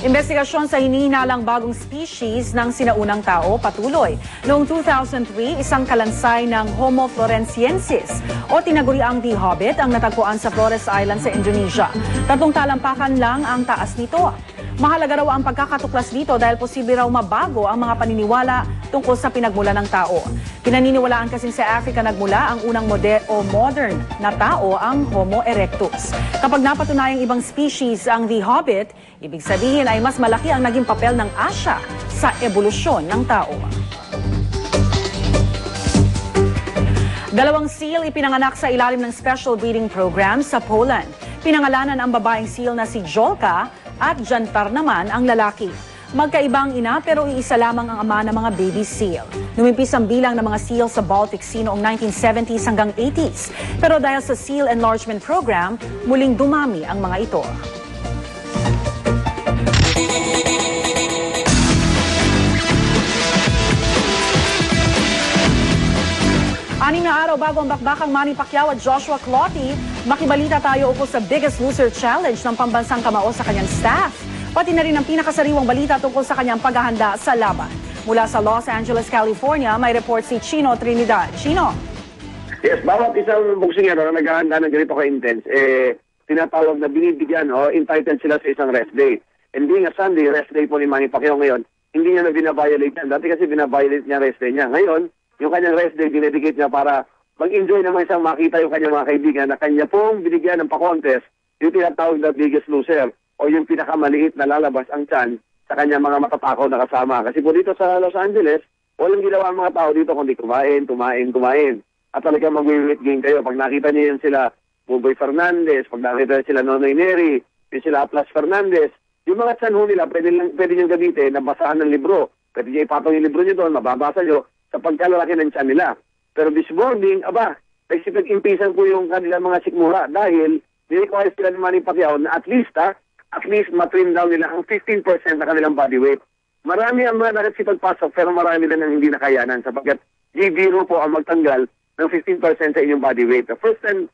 Investigasyon sa hinihinalang bagong species ng sinaunang tao patuloy. Noong 2003, isang kalansay ng Homo floresiensis o tinaguriang The Hobbit ang natagpuan sa Flores Island sa Indonesia. 3 talampakan lang ang taas nito. Mahalaga raw ang pagkakatuklas dito dahil posible raw mabago ang mga paniniwala tungkol sa pinagmula ng tao. Pinaniniwalaan kasing sa Africa nagmula ang unang modern na tao, ang Homo erectus. Kapag napatunayang ibang species ang The Hobbit, ibig sabihin ay mas malaki ang naging papel ng Asya sa ebolusyon ng tao. 2 seal ipinanganak sa ilalim ng special breeding program sa Poland. Pinangalanan ang babaeng seal na si Jolka at Jantar naman ang lalaki. Magkaibang ina pero iisa lamang ang ama ng mga baby seal. Numimpis ang bilang ng mga seal sa Baltic Sea noong 1970s hanggang 80s. Pero dahil sa Seal Enlargement Program, muling dumami ang mga ito. Anim na araw bago ang bakbakang Manny Pacquiao at Joshua Clottey, makibalita tayo ukol sa Biggest Loser Challenge ng pambansang kamao sa kanyang staff. Pati na rin ang pinakasariwang balita tungkol sa kanyang paghahanda sa laban. Mula sa Los Angeles, California, may report si Chino Trinidad. Chino? Yes, bawat isang boksingero na naghahanda ng ganito ka-intense, tinatawag na binibigyan o entitled sila sa isang rest day. And being a Sunday, rest day po ni Manny Pacquiao ngayon, hindi niya na binabiolate yan. Dati kasi binabiolate niya rest day niya. Ngayon, yung kanyang rest day, dinedicate niya para mag-enjoy naman siyang makita yung kanyang mga kaibigan na kanya pong binigyan ng pa-contest, yung tinatawag na biggest loser o yung pinakamaliit na lalabas ang tiyan sa kanyang mga matatakaw na kasama. Kasi po dito sa Los Angeles, walang ginawa ang mga tao dito kundi kumain. At talagang mag-weight gain kayo. Pag nakita niyo yan sila Buboy Fernandez, pag nakita niyo sila Nonoy Neri, yung sila Atlas Fernandez, yung mga tiyan ho nila, pwede nyo gamitin na basahan ng libro. Pwede nyo ipatong yung libro nyo doon, mababasa nyo sa pagkalalaki ng tiyan nila. Pero this morning, nagsipag-impisan po yung kanilang mga sikmura dahil nirequire sila ni Manny Pacquiao na at least matrim down nila ang 15% na kanilang body weight. Marami ang mga nagsipagpasok pero marami din ang hindi nakayanan sapagkat biro po ang magtanggal ng 15% sa inyong body weight. The first 10%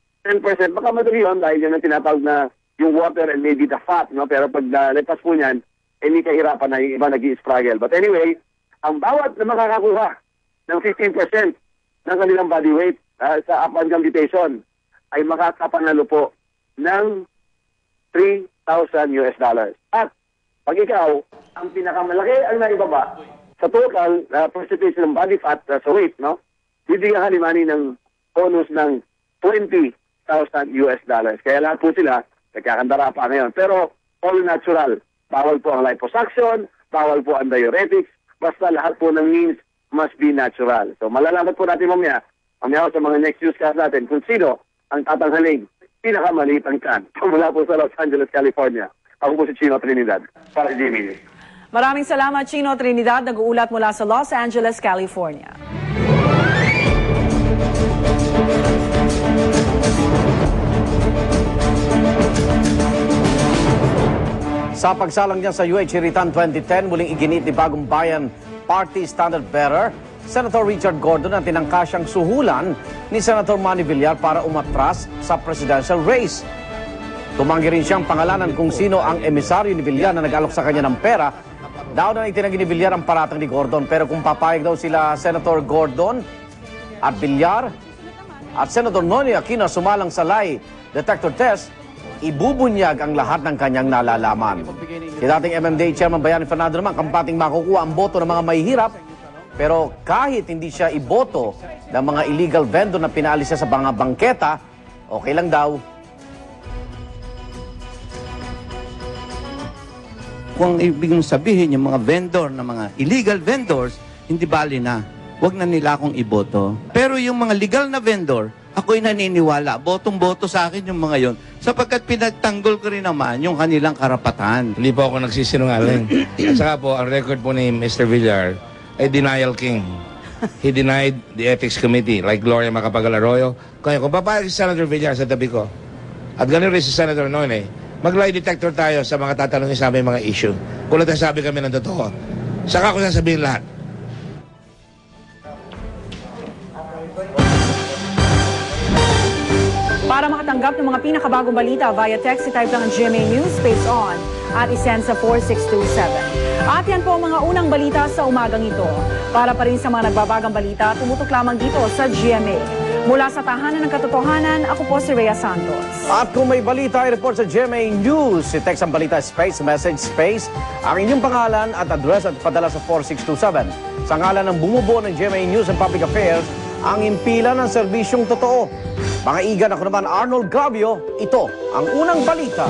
baka madali yun dahil yan ang tinatawag na yung water and maybe the fat, no? Pero pag nalipas po niyan, hindi kahirapan na yung iba nag-i-struggle. But anyway, ang bawat na makakakuha ng 15% ng kanilang body weight sa upon computation ay makakapanalo po ng $3,000. At pag ikaw, ang pinakamalaki ang naibaba sa total percentage ng body fat sa weight, no? Bibigyan ka ni Manny ng bonus ng $20,000. Kaya lahat po sila nagkakandara pa ngayon. Pero all natural. Bawal po ang liposuction, bawal po ang diuretics, basta lahat po ng means must be natural. So malalaman po natin mamaya sa mga next newscast natin kung sino ang tatanghaling pinakamaliit ang tiyan. Mula po sa Los Angeles, California. Ako po si Chino Trinidad para sa GMA. Maraming salamat, Chino Trinidad. Nag-uulat mula sa Los Angeles, California. Sa pagsalang niya sa UH Iritan 2010, muling iginit ni Bagong Bayan Party Standard Bearer, Senator Richard Gordon ang tinangka siyang suhulan ni Senator Manny Villar para umatras sa presidential race. Tumanggi rin siyang pangalanan kung sino ang emisaryo ni Villar na nag-alok sa kanya ng pera. Daw na itinanggi ni Villar ang paratang ni Gordon, pero kung papayag daw sila Senator Gordon at Villar at Senator Nonoy Aquino sumalang sa lie detector test, ibubunyag ang lahat ng kanyang nalalaman. Si dating MMDA Chairman Bayani Fernando naman, kampating makukuha ang boto ng mga mahihirap, pero kahit hindi siya iboto ng mga illegal vendor na pinaalis siya sa mga bangketa, okay lang daw. Kung ibig mong sabihin yung mga vendor na mga illegal vendors, hindi bali na. Huwag na nila akong iboto. Pero yung mga legal na vendor, ako'y naniniwala, botong-boto sa akin yung mga yon, sapagkat pinagtanggol ko rin naman yung kanilang karapatan. Hindi po ako nagsisinungaling. At saka po, ang record po ni Mr. Villar ay denial king. He denied the ethics committee like Gloria Macapagal Arroyo. Kaya kung papayag si Senator Villar sa tabi ko, at gano'n rin si Senator Noyne, mag-lie detector tayo sa mga tatanungin sa aming mga issue. Kung nagsasabi kami ng totoo, saka ko sasabihin lahat. Para makatanggap ng mga pinakabagong balita via text, type lang ang GMA News Space On. at isend sa 4627. At yan po ang mga unang balita sa umagang ito. Para pa rin sa mga nagbabagang balita, tumutok lamang dito sa GMA. Mula sa Tahanan ng Katotohanan, ako po si Rhea Santos. At kung may balita, i-report sa GMA News. I-text ang balita space, message space, ang inyong pangalan at address at padala sa 4627. Sa ngalan ng bumubuo ng GMA News and Public Affairs, ang impila ng serbisyong totoo. Mga igan, ako naman Arnold Gabio, ito ang unang balita.